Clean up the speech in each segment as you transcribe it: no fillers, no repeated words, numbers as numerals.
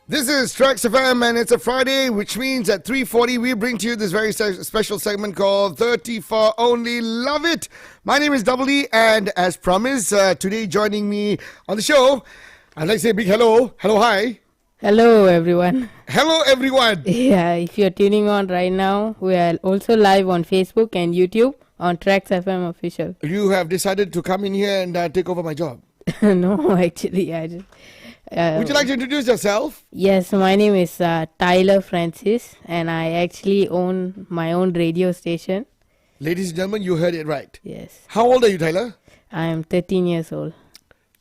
This is TRAXXfm and it's a Friday, which means at 3:40 we bring to you this very special segment called 30 for Only. Love it! My name is Double E, and as promised, today joining me on the show, I'd like to say a big hello. Hello, hi. Hello everyone. Hello everyone. Yeah, if you're tuning on right now, we are also live on Facebook and YouTube on TRAXXfm official. You have decided to come in here and take over my job. No, actually, I just... Would you like to introduce yourself? Yes, my name is Tyler Francis, and I actually own my own radio station. Ladies and gentlemen, you heard it right. Yes. How old are you, Tyler? I am 13 years old.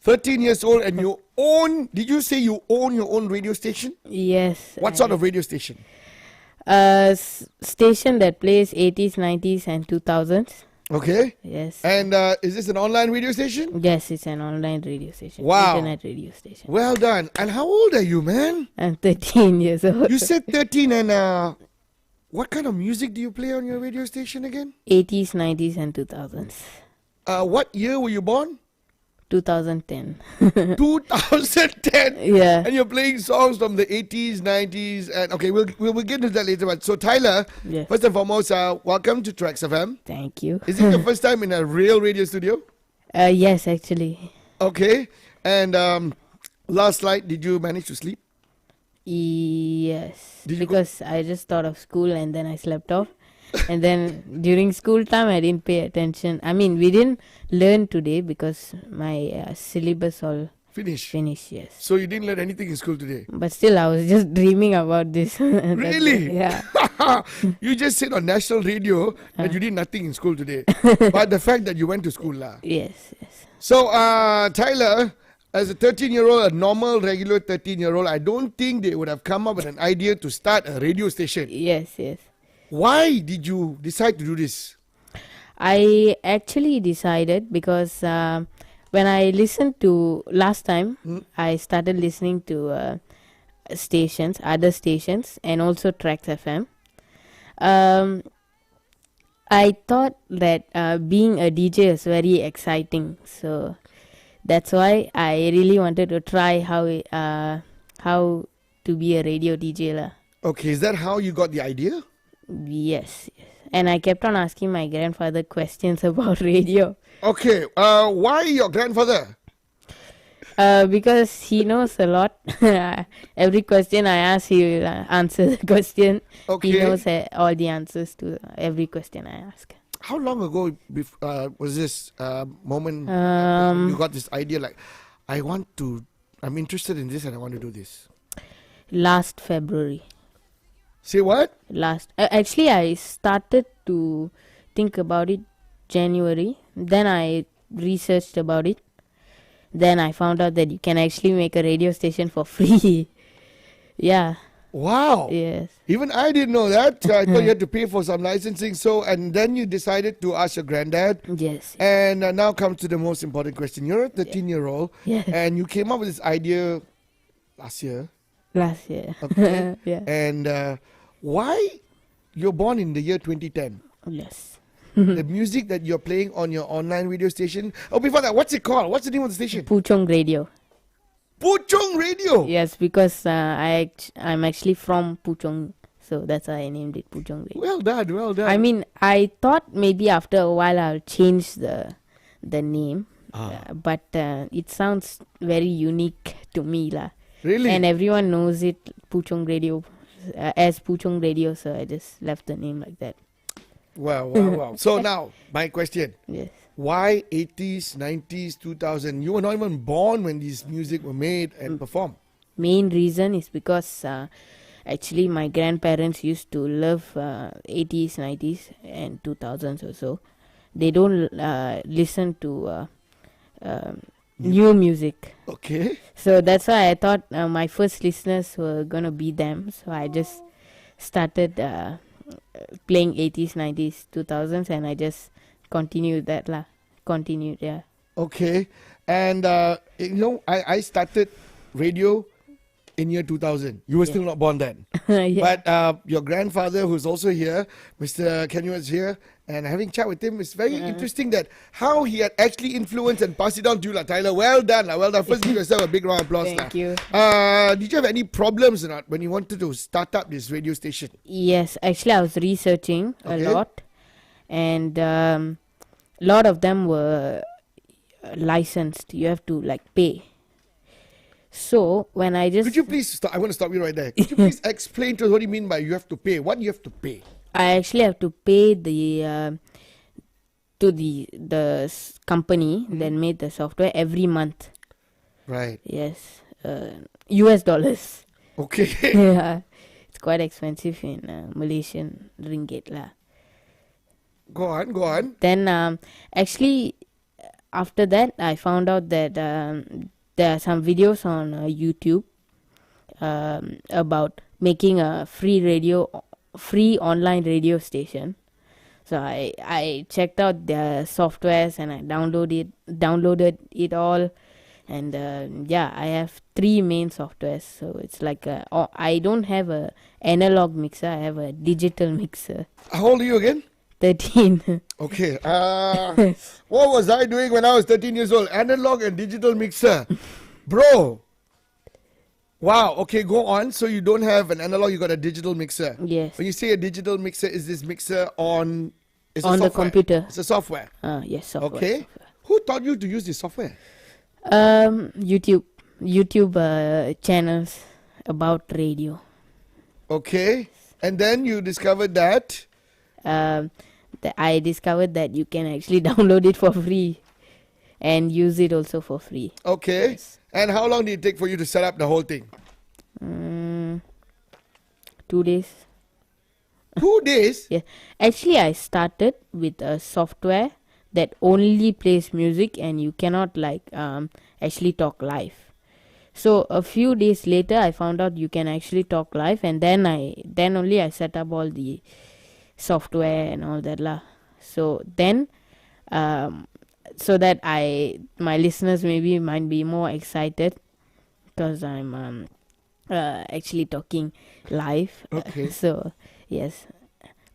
13 years old, and you own, did you say you own your own radio station? Yes. What sort of radio station? Station that plays 80s, 90s and 2000s. Okay. Yes. And is this an online radio station? Yes, it's an online radio station. Wow. Internet radio station. Well done. And how old are you, man? I'm 13 years old. You said 13, and what kind of music do you play on your radio station again? 80s, 90s and 2000s. What year were you born? 2010. 2010. Yeah. And you're playing songs from the 80s, 90s, and okay, we'll get into that later. But so Tyler, Yes. first and foremost, welcome to TRAXXfm. Thank you. Is it your first time in a real radio studio? Yes, actually. Okay. And last night, did you manage to sleep? Yes. Did you Because I just thought of school and then I slept off. And then during school time, I didn't pay attention. I mean, we didn't learn today because my syllabus all Finish. finished, yes. So you didn't learn anything in school today? But still, I was just dreaming about this. That's Really? it. Yeah. You just said on national radio that you did nothing in school today. But the fact that you went to school lah. Yes, yes. So Tyler, as a 13-year-old, a normal, regular 13-year-old, I don't think they would have come up with an idea to start a radio station. Yes, yes. Why did you decide to do this? I actually decided because when I listened to last time, I started listening to stations, other stations, and also TRAXXfm. I thought that being a DJ is very exciting, so that's why I really wanted to try how to be a radio DJ lah. Okay, is that how you got the idea? Yes, yes. And I kept on asking my grandfather questions about radio. Okay, why your grandfather? Because he knows a lot. Every question I ask, he will answer the question. Okay. He knows all the answers to every question I ask. How long ago was this moment you got this idea like, I'm interested in this and I want to do this? Last February. Say what? Actually, I started to think about it January. Then I researched about it. Then I found out that you can actually make a radio station for free. Yeah. Wow. Yes. Even I didn't know that. So I thought you had to pay for some licensing. So, and then you decided to ask your granddad. Yes. And now comes to the most important question. You're a 13-year-old. Yes. And you came up with this idea last year. Last year. Okay. Yeah. And why you're born in the year 2010? Yes. the music that you're playing on your online radio station. Oh, before that, what's it called? What's the name of the station? Puchong Radio. Puchong Radio. Yes, because I'm actually from Puchong, so that's why I named it Puchong Radio. Well done, well done. I mean, I thought maybe after a while I'll change the name, but it sounds very unique to me lah. Really? And everyone knows it, Puchong Radio, as Puchong Radio, so I just left the name like that. Wow, wow, wow. So now, my question. Yes. Why 80s, 90s, 2000? You were not even born when these music were made and performed. Main reason is because actually my grandparents used to love 80s, 90s and 2000s or so. They don't listen to new music. Okay. So that's why I thought my first listeners were gonna be them. So I just started playing 80s, 90s, 2000s, and I just continued that lah. Continued, yeah. Okay. And, I started radio in year 2000. You were still not born then. Yeah. But your grandfather, who's also here, Mr. Kenyo is here, and having chat with him, it's very interesting that how he had actually influenced and passed it on to you, Tyler. Well done, well done. First, give yourself a big round of applause. Thank you. Did you have any problems or not when you wanted to start up this radio station? Yes, actually I was researching a lot, and a lot of them were licensed. You have to pay. So when I just... Could you please stop? I want to stop you right there. Could you please explain to us what you mean by you have to pay? What do you have to pay? I actually have to pay the to the company that made the software every month. Right. Yes, US dollars. Okay. Yeah, it's quite expensive in Malaysian ringgit lah. Go on. Then actually after that I found out that there are some videos on YouTube about making a free online radio station. So I checked out their softwares and I downloaded it all, and I have 3 main softwares. So it's like I don't have a analog mixer, I have a digital mixer. How old are you again? 13. Okay. What was I doing when I was 13 years old? Analog and digital mixer. Bro. Wow. Okay, go on. So you don't have an analog, you got a digital mixer. Yes. When you say a digital mixer, is this mixer on... On the computer. It's a software. Yes, software. Okay. Software. Who taught you to use this software? YouTube channels about radio. Okay. And then you discovered that... I discovered that you can actually download it for free and use it also for free. Okay. Yes. And how long did it take for you to set up the whole thing? 2 days. 2 days? Yeah. Actually, I started with a software that only plays music and you cannot actually talk live. So a few days later, I found out you can actually talk live, and then only I set up all the software and all that lah. So then, so that my listeners maybe might be more excited because I'm actually talking live. Okay. So yes,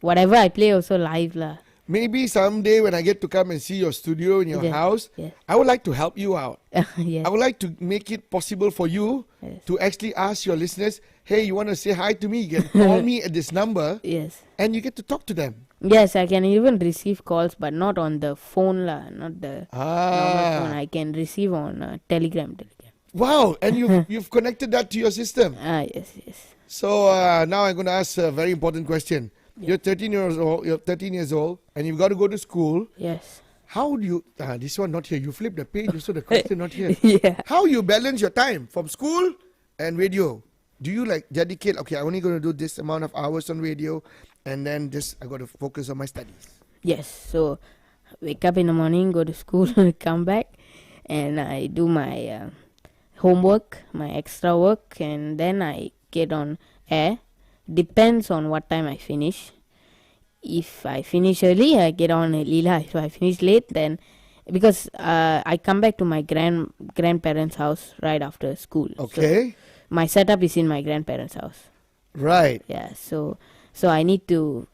whatever I play also live lah. Maybe someday when I get to come and see your studio in your house, I would like to help you out. Yeah. I would like to make it possible for you to actually ask your listeners, hey, you want to say hi to me? You can call me at this number. Yes. And you get to talk to them. Yes, I can even receive calls, but not on the phone lah, not the normal phone. I can receive on Telegram. Wow, and you've connected that to your system. Yes. So now I'm going to ask a very important question. You're 13 years old, and you've got to go to school. Yes. How do you... this one not here. You flip the page, so the question not here. Yeah. How you balance your time from school and radio? Do you dedicate, okay, I'm only going to do this amount of hours on radio, and then I got to focus on my studies? Yes. So, wake up in the morning, go to school, come back, and I do my homework, my extra work, and then I get on air. Depends on what time I finish. If I finish early, I get on early. If I finish late, then... Because I come back to my grandparents' house right after school. Okay. So my setup is in my grandparents' house. Right. Yeah, so I need to...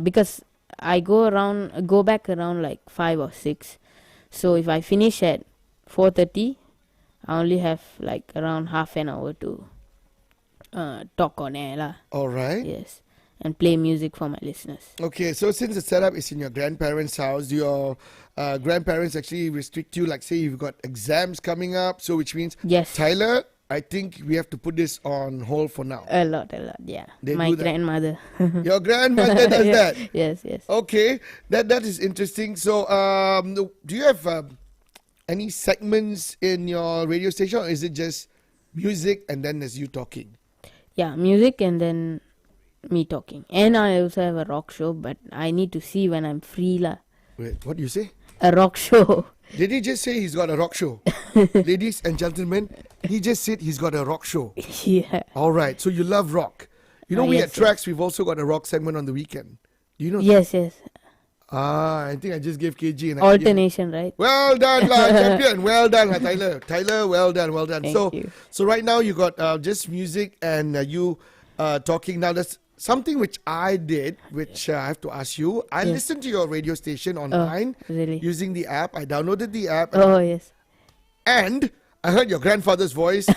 because I go back around like 5 or 6. So if I finish at 4:30, I only have like around half an hour to talk on air lah. All right. Yes, and play music for my listeners. Okay, so since the setup is in your grandparents' house, do your grandparents actually restrict you? Like, say you've got exams coming up, so which means, Yes. Tyler, I think we have to put this on hold for now. A lot, yeah. They My do that. grandmother. Your grandmother does that. Yes. Okay, that is interesting. So, do you have any segments in your radio station, or is it just music and then there's you talking? Yeah, music and then me talking. And I also have a rock show, but I need to see when I'm free lah. Wait, what do you say? A rock show. Did he just say he's got a rock show? Ladies and gentlemen, he just said he's got a rock show. Yeah. All right, so you love rock. You know, we Yes, at Trax, we've also got a rock segment on the weekend. Do you know? Yes. I think I just gave KG an idea. Alternation, right? Well done, champion. Well done, Tyler. Tyler, well done. Thank you. So right now you got just music and you talking. Now there's something which I did, which I have to ask you. I listened to your radio station online really? using the app. I downloaded the app. Oh, yes. And I heard your grandfather's voice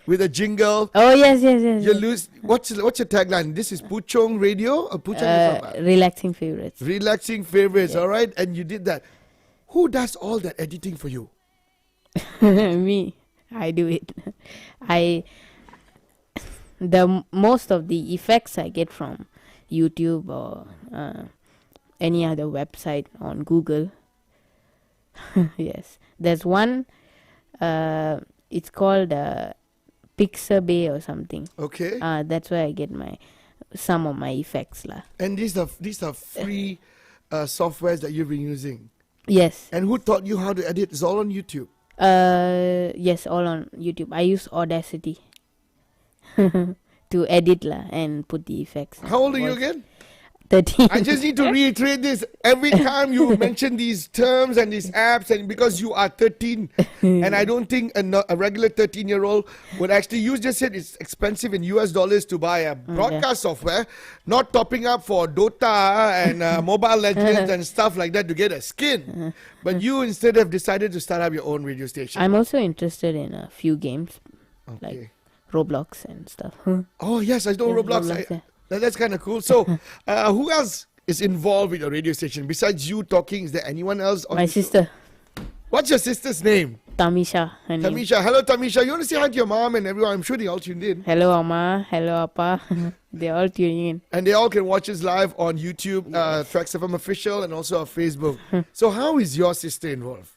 with a jingle. Oh, yes. You lose. What's your tagline? This is Puchong Radio or Puchong is what? Relaxing favorites. Relaxing favorites. All right, and you did that. Who does all that editing for you? Me. I do it. Most of the effects I get from YouTube or any other website on Google. Yes, there's one. It's called Pixabay or something. Okay. That's where I get some of my effects lah. And these are free softwares that you've been using. Yes. And who taught you how to edit? It's all on YouTube. Yes, all on YouTube. I use Audacity to edit lah and put the effects. How old are you again? 13. I just need to reiterate this every time you mention these terms and these apps, and because you are 13, and I don't think a regular 13-year-old would actually use. Just said it's expensive in US dollars to buy a broadcast software, not topping up for Dota and Mobile Legends and stuff like that to get a skin. But you instead have decided to start up your own radio station. I'm also interested in a few games like Roblox and stuff. Oh yes, I know Yeah, Roblox. That's kind of cool. So, who else is involved with your radio station besides you talking? Is there anyone else? My sister, What's your sister's name? Tamisha. Her name. Tamisha. Hello, Tamisha. You want to say hi to your mom and everyone? I'm sure they all tuned in. Hello, Amma. Hello, Appa. They're all tuning in. And they all can watch us live on YouTube, TRAXXfm Official, and also on Facebook. So, how is your sister involved?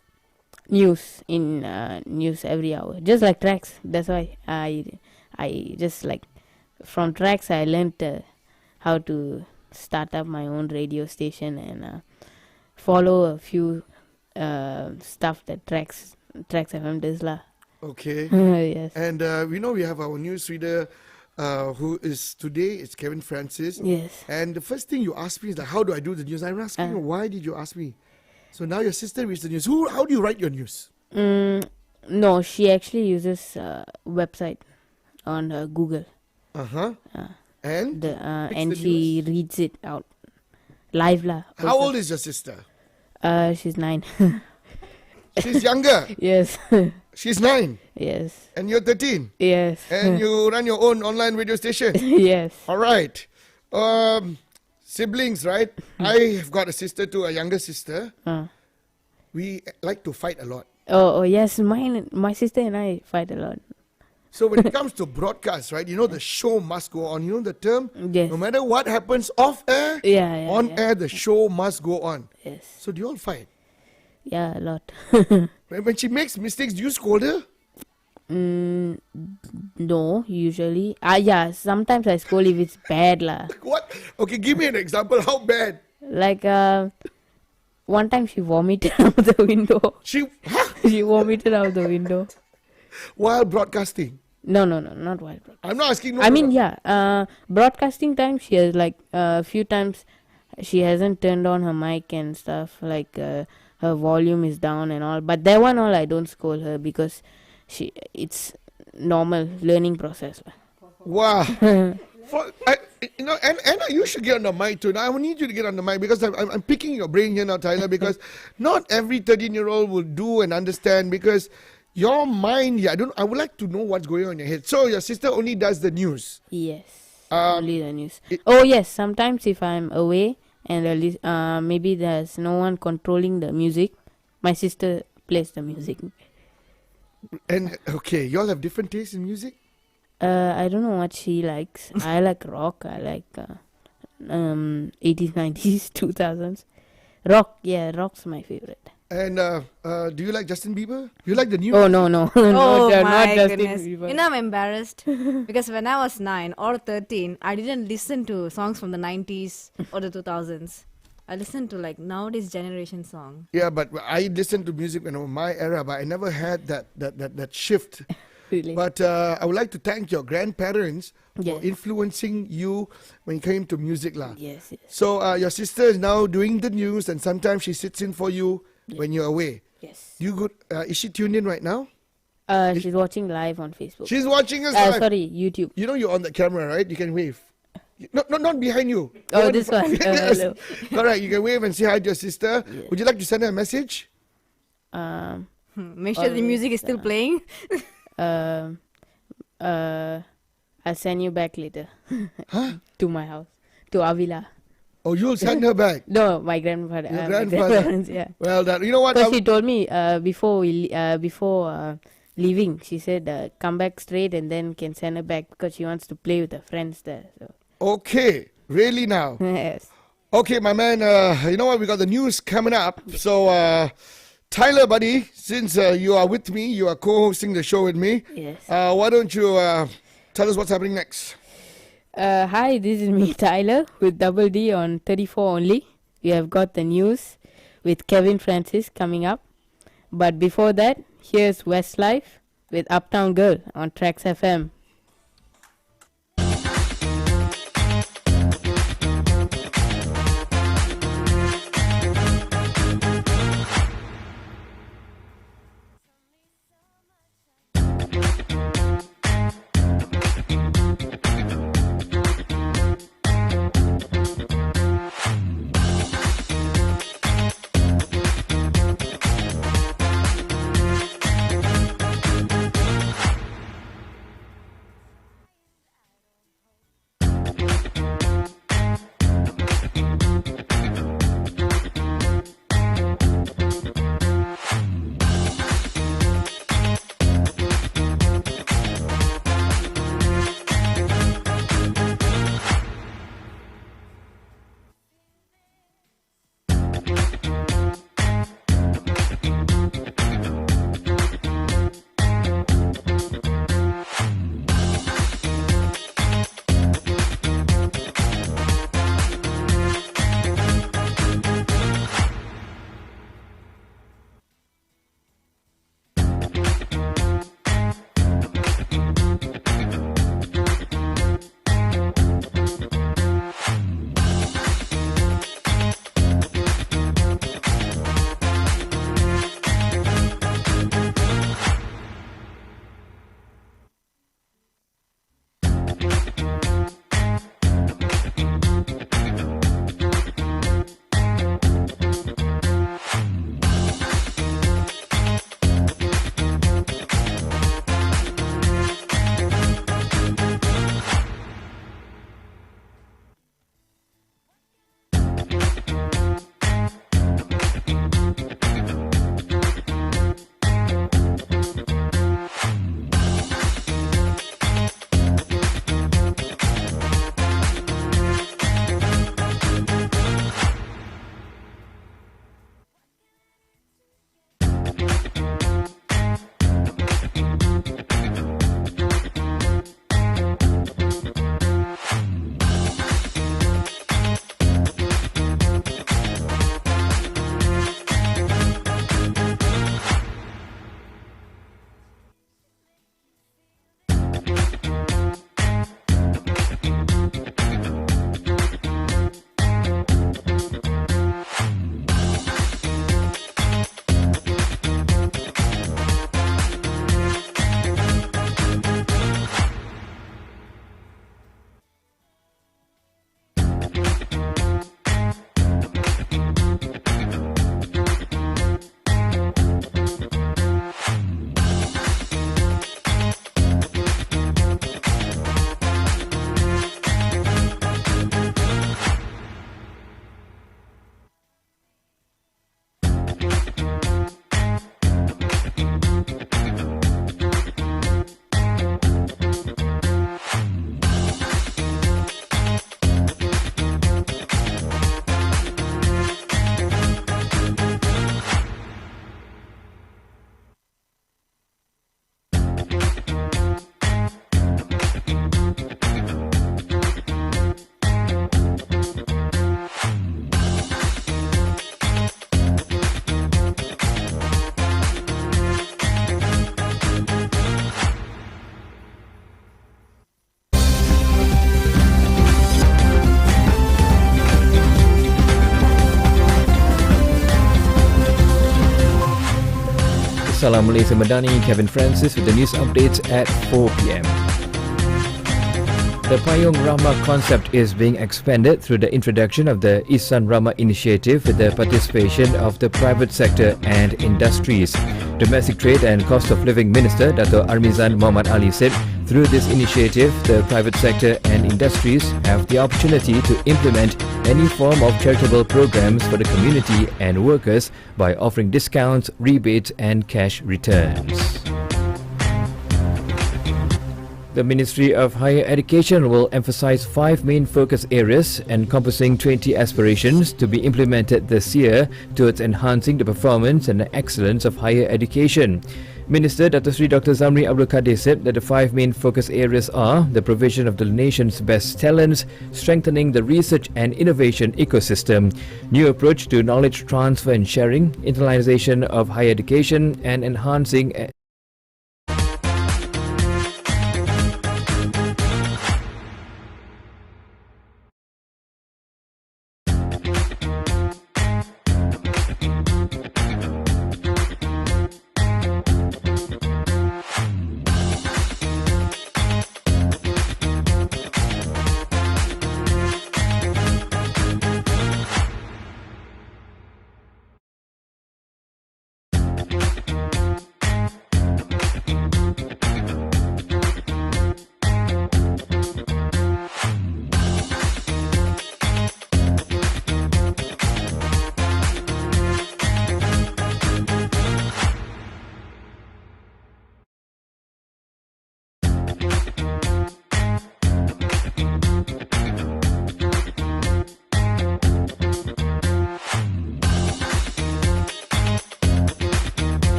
News every hour, just like Trax. That's why I just like from Trax I learned how to start up my own radio station and follow a few stuff that TRAXXfm does lah. Okay. Yes. And we have our newsreader who is today. It's Kevin Francis. Yes. And the first thing you asked me is like, how do I do the news? I'm asking you, why did you ask me? So now your sister reads the news. How do you write your news? No, she actually uses website on Google. And And she reads it out live lah. How old is your sister? She's 9. She's younger. Yes. She's 9. Yes. And you're 13. Yes. And you run your own online radio station. Yes. All right. Siblings, right? I have got a sister too, a younger sister. We like to fight a lot. Oh yes, my sister and I fight a lot. So when it comes to broadcast, right, the show must go on. You know the term? Yes. No matter what happens off air, on air, the show must go on. Yes. So do you all fight? Yeah, a lot. When she makes mistakes, do you scold her? No, usually. Yeah, sometimes I scold if it's bad lah. What? Okay, give me an example. How bad? Like one time she vomited out the window. She vomited out the window. While broadcasting? No, not while broadcasting. I'm not asking. I mean, broadcasting time she has like a few times she hasn't turned on her mic and stuff, like her volume is down and all. But that one all I don't scold her because it's normal learning process. Wow. And Anna, you should get on the mic too. Now, I need you to get on the mic because I'm picking your brain here now, Tyler, because not every 13-year-old will do and understand because your mind, I would like to know what's going on in your head. So your sister only does the news. Yes, only the news. Oh yes, sometimes if I'm away and maybe there's no one controlling the music, my sister plays the music. And okay, y'all have different tastes in music? I don't know what she likes. I like rock. I like 80s, 90s, 2000s. Rock, rock's my favorite. And do you like Justin Bieber? You like the new? Oh no, no, Oh not my Justin goodness. Bieber. You know, I'm embarrassed because when I was 9 or 13, I didn't listen to songs from the 90s or the 2000s. I listened to like nowadays generation song. Yeah, but I listened to music when it was my era, but I never had that shift. Really? But I would like to thank your grandparents Yes. for influencing you when it came to music, lah. Yes, yes, So your sister is now doing the news, and sometimes she sits in for you when you're away. yes. You good? Is she tuned in right now? She's watching live on Facebook. She's watching us live. Sorry, YouTube. You know you're on the camera, right? You can wave. No, not behind you. Oh, Not this in front. one. Yes. Hello. All right, you can wave and say hi to your sister. Yeah. Would you like to send her a message? Make sure the music is still playing. I'll send you back later. Huh? To my house. To Avila. Oh, you'll send her back. No, my grandfather. Your My grandfather. grandparents, yeah. Well done. You know what? Because she told me before leaving, she said come back straight and then can send her back because she wants to play with her friends there. So Okay, really now. yes. Okay, my man, you know what? We got the news coming up. So, Tyler, buddy, since you are with me, you are co-hosting the show with me. Yes. Why don't you tell us what's happening next? Hi, this is me, Tyler, with Double D on 34 only. We have got the news with Kevin Francis coming up. But before that, here's Westlife with Uptown Girl on TRAXXfm. Salam Malaysia Madani, Kevin Francis with the news updates at 4 p.m. The Payung Rahmah concept is being expanded through the introduction of the Ihsan Rahmah initiative with the participation of the private sector and industries. Domestic Trade and Cost of Living Minister Dato' Armizan Muhammad Ali said, through this initiative, the private sector and industries have the opportunity to implement any form of charitable programs for the community and workers by offering discounts, rebates and cash returns. The Ministry of Higher Education will emphasize 5 main focus areas encompassing 20 aspirations to be implemented this year towards enhancing the performance and the excellence of higher education. Minister Dato' Sri Dr. Zamri Abdul Kadir said that the 5 main focus areas are the provision of the nation's best talents, strengthening the research and innovation ecosystem, new approach to knowledge transfer and sharing, internationalization of higher education, and enhancing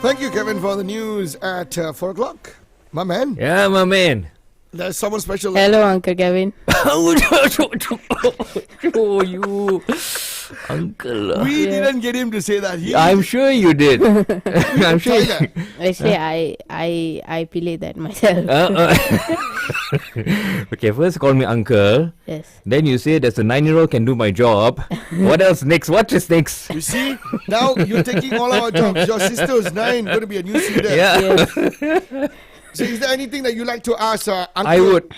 Thank you, Kevin, for the news at 4 o'clock. My man. Yeah, my man. There's someone special. Hello, Uncle Kevin. Oh, you, uncle. We didn't get him to say that. I'm sure you did. I'm sure. Actually, I play that myself. Okay, first call me uncle. Yes. Then you say there's a 9-year-old can do my job. What else next? What is next? You see, now you're taking all our jobs. Your sister is 9, going to be a new student. Yeah. Yes. So is there anything that you like to ask Uncle? I would.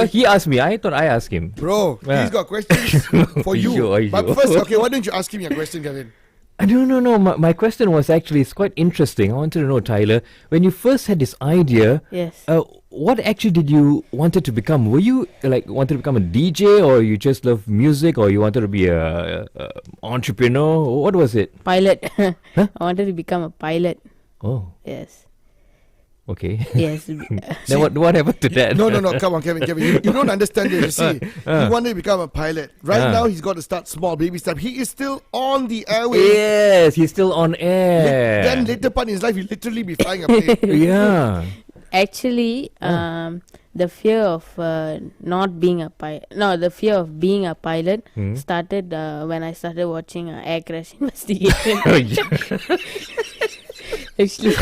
He asked me. I thought I asked him. Bro, Yeah. he's got questions for you. Aiyo. But first, okay, why don't you ask him your question, Kevin? No. My question was actually, it's quite interesting. I wanted to know, Tyler, when you first had this idea, Yes. what actually did you wanted to become? Were you wanted to become a DJ, or you just love music, or you wanted to be a entrepreneur? What was it? Pilot. Huh? I wanted to become a pilot. Oh, Yes. okay. Yes. Then what happened to that? No, come on, Kevin. You don't understand this. You see, he wanted to become a pilot. Right now, he's got to start small, baby step. He is still on the airways. Yes, he's still on air. Then later part in his life, he'll literally be flying a plane. Yeah. Actually, the fear of not being a pilot. No, the fear of being a pilot started when I started watching Air Crash Investigation. Actually,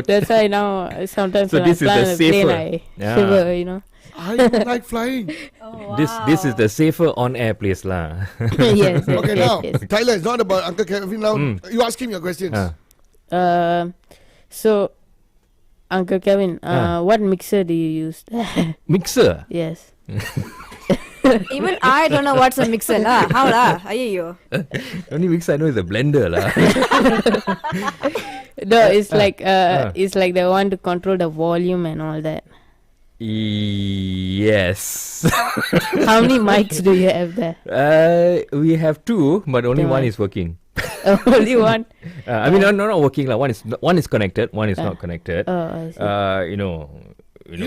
that's why now sometimes So when this I is fly the on a plane, safer. I Yeah. shiver, you know. I don't like flying. Oh, This is the safer on air place lah. Yes. Okay, yes, now, yes. Tyler, it's not about Uncle Kevin. Now, you ask him your questions. So, Uncle Kevin, what mixer do you use? Mixer. Yes. Even I don't know what's a mixer lah. How lah? Ayyo. Only mix I know is a blender lah. No, it's like it's like the one to control the volume and all that. Yes. How many mics do you have there? We have 2, but only Okay, one why? is working. Only one. I mean, not working lah. One is connected. One is not connected. Oh, I see. You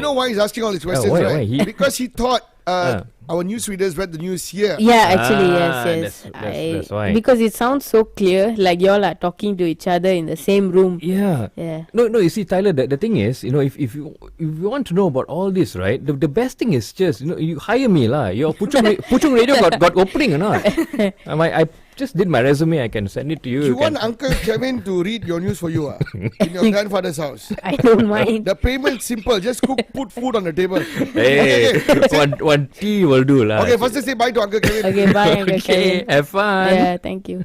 know why he's asking all these questions, why- right? why? Because he thought our newsreaders read the news here. Yeah, actually, Ah, yes. that's why. Because it sounds so clear, like y'all are talking to each other in the same room. Yeah. Yeah. No. You see, Tyler, the thing is, if you want to know about all this, right? The best thing is just you hire me lah. Your Puchung Radio got opening or not? I just did my resume. I can send it to you. You can- want Uncle Kevin to read your news for you in your grandfather's house. I don't mind. The payment's simple. Just put food on the table. Hey, one tea will do lah. Okay, first say bye to Uncle Kevin. Okay, bye, Uncle Okay, Kevin. have fun. Yeah, thank you.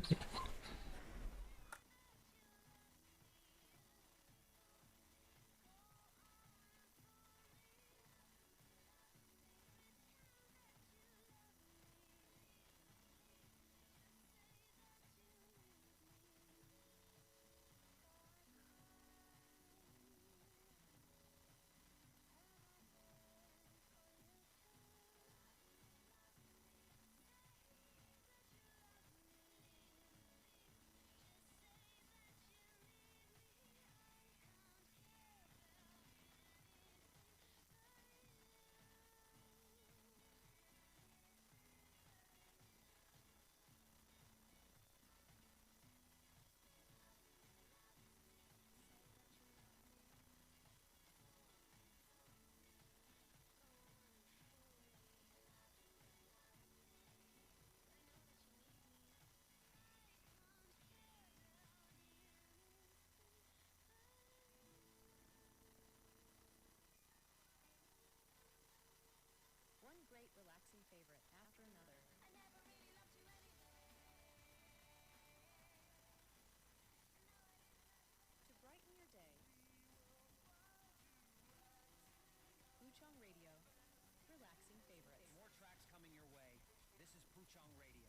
More tracks coming your way. This is Puchong Radio.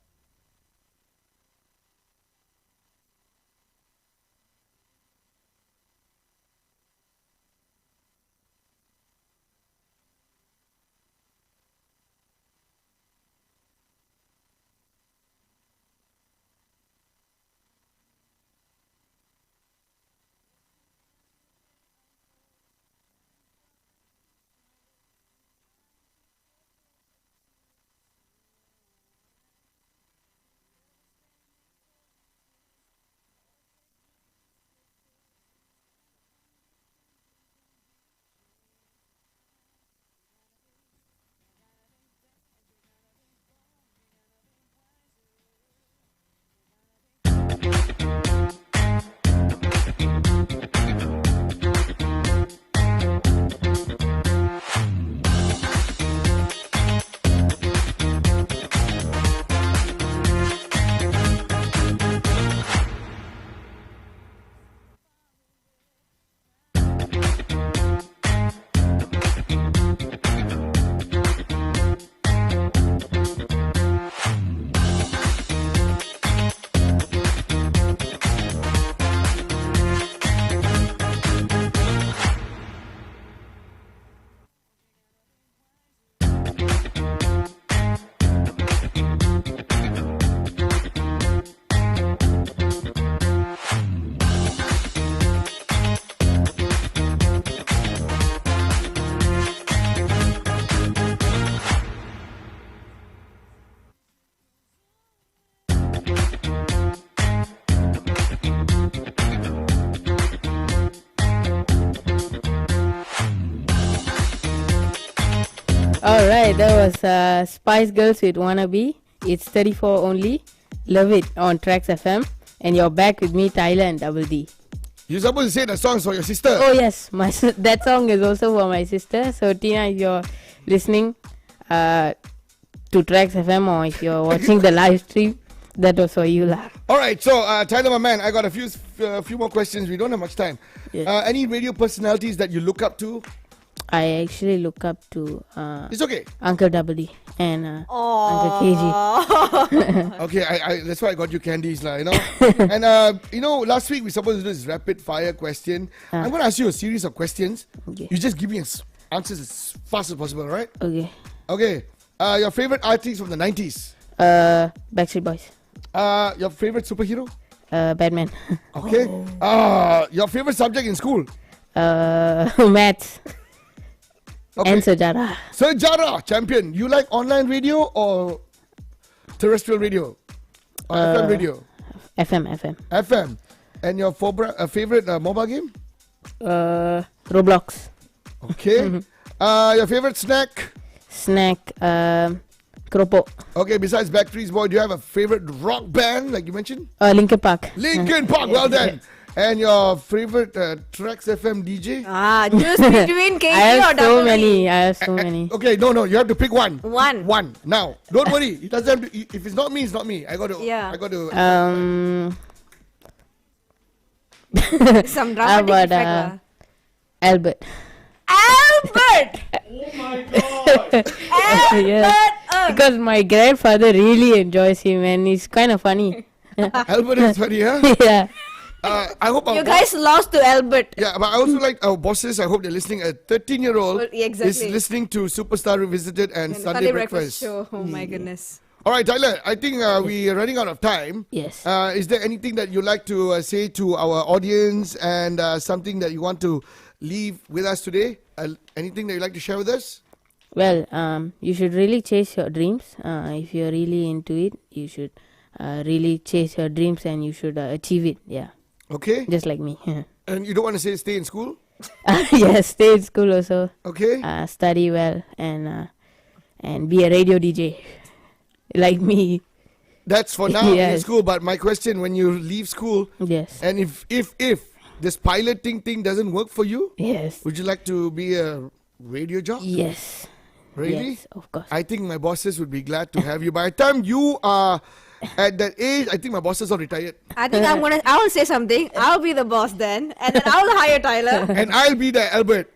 Alright, that was Spice Girls with Wannabe. It's 34 only. Love it on TRAXXfm. And you're back with me, Tyler and Double D. You're supposed to say the songs for your sister. Oh yes, that song is also for my sister. So Tina, if you're listening to TRAXXfm or if you're watching the live stream, that was for you lah. Alright, so Tyler, my man, I got a few more questions. We don't have much time. Yeah. Any radio personalities that you look up to? I actually look up to It's okay. Uncle WD and Uncle KG. Okay, I that's why I got you candies, lah. You know. And last week we supposed to do this rapid fire question. I'm gonna ask you a series of questions. Okay. You just give me answers as fast as possible, right? Okay. Okay. Your favorite artist from the 90s? Backstreet Boys. Your favorite superhero? Batman. Okay. Your favorite subject in school? Maths. Okay. And Sajara. Sajara, champion. You like online radio or terrestrial radio? Or FM radio? FM. FM. And your favorite mobile game? Roblox. Okay. Your favorite snack? Snack. Kropo. Okay, besides Backstreet Boy, do you have a favorite rock band like you mentioned? Linkin Park. Linkin Park, well done. And your favorite TRAXXfm DJ? Choose between KG I or have double so many. E. I have so many. Okay, no, you have to pick one. One. One. Now, don't worry. It doesn't have to, if it's not me, it's not me. I got to. Yeah. I got to. Some How dramatic about effect. lah. Albert? Albert! Oh my god! Yeah. Because my grandfather really enjoys him and he's kind of funny. Albert is funny, huh? Yeah. I hope our You guys lost to Albert. Yeah, but I also like our bosses. I hope they're listening. A 13-year-old Well, exactly. is listening to Superstar Revisited and And Sunday Breakfast. show. Oh my goodness. All right, Tyler. I think we are running out of time. Yes. Is there anything that you like to say to our audience and something that you want to leave with us today? Anything that you'd like to share with us? Well, you should really chase your dreams. If you're really into it, you should really chase your dreams and you should achieve it. Yeah. Okay. Just like me. And you don't want to say stay in school? Yes, stay in school also. Okay. Study well and be a radio DJ. Like me. That's for now in Yes. school. But my question, when you leave school, Yes. and if this piloting thing doesn't work for you, Yes. would you like to be a radio job? Yes. Really? Yes, of course. I think my bosses would be glad to have you. By the time you are at that age, I think my bosses are retired. I think I will say something. I'll be the boss then. And then I'll hire Tyler. And I'll be the Albert.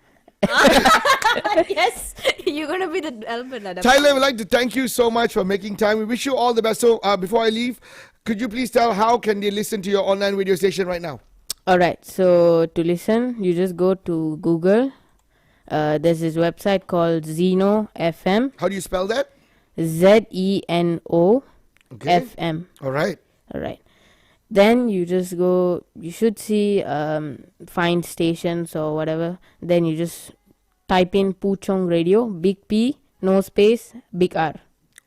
Yes. You're going to be the Albert. lah, Tyler, we'd like to thank you so much for making time. We wish you all the best. So before I leave, could you please tell how can they listen to your online radio station right now? Alright, so to listen, you just go to Google. There's this website called Zeno FM. How do you spell that? ZENO Okay. FM. All right. Alright. Then you just go, you should see find stations or whatever. Then you just type in Puchong Radio, big P, no space, big R.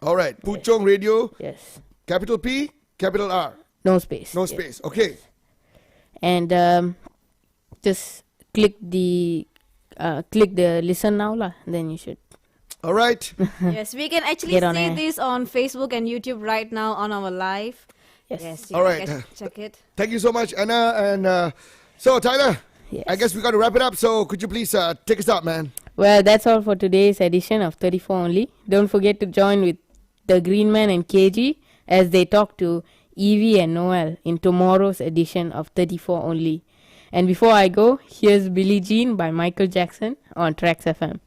All right. Puchong Radio, Yes. capital P, capital R. No space. No Yes. space. Okay. And just click the listen now lah. Then you should. All right. Yes, we can actually Get on see air. this on Facebook and YouTube right now on our live. Yes. You All can right. check it. Thank you so much, Anna. And so, Tyler, Yes. I guess we got to wrap it up. So, could you please take us out, man? Well, that's all for today's edition of 34 Only. Don't forget to join with the Green Man and KG as they talk to Evie and Noel in tomorrow's edition of 34 Only. And before I go, here's Billie Jean by Michael Jackson on TRAXXfm.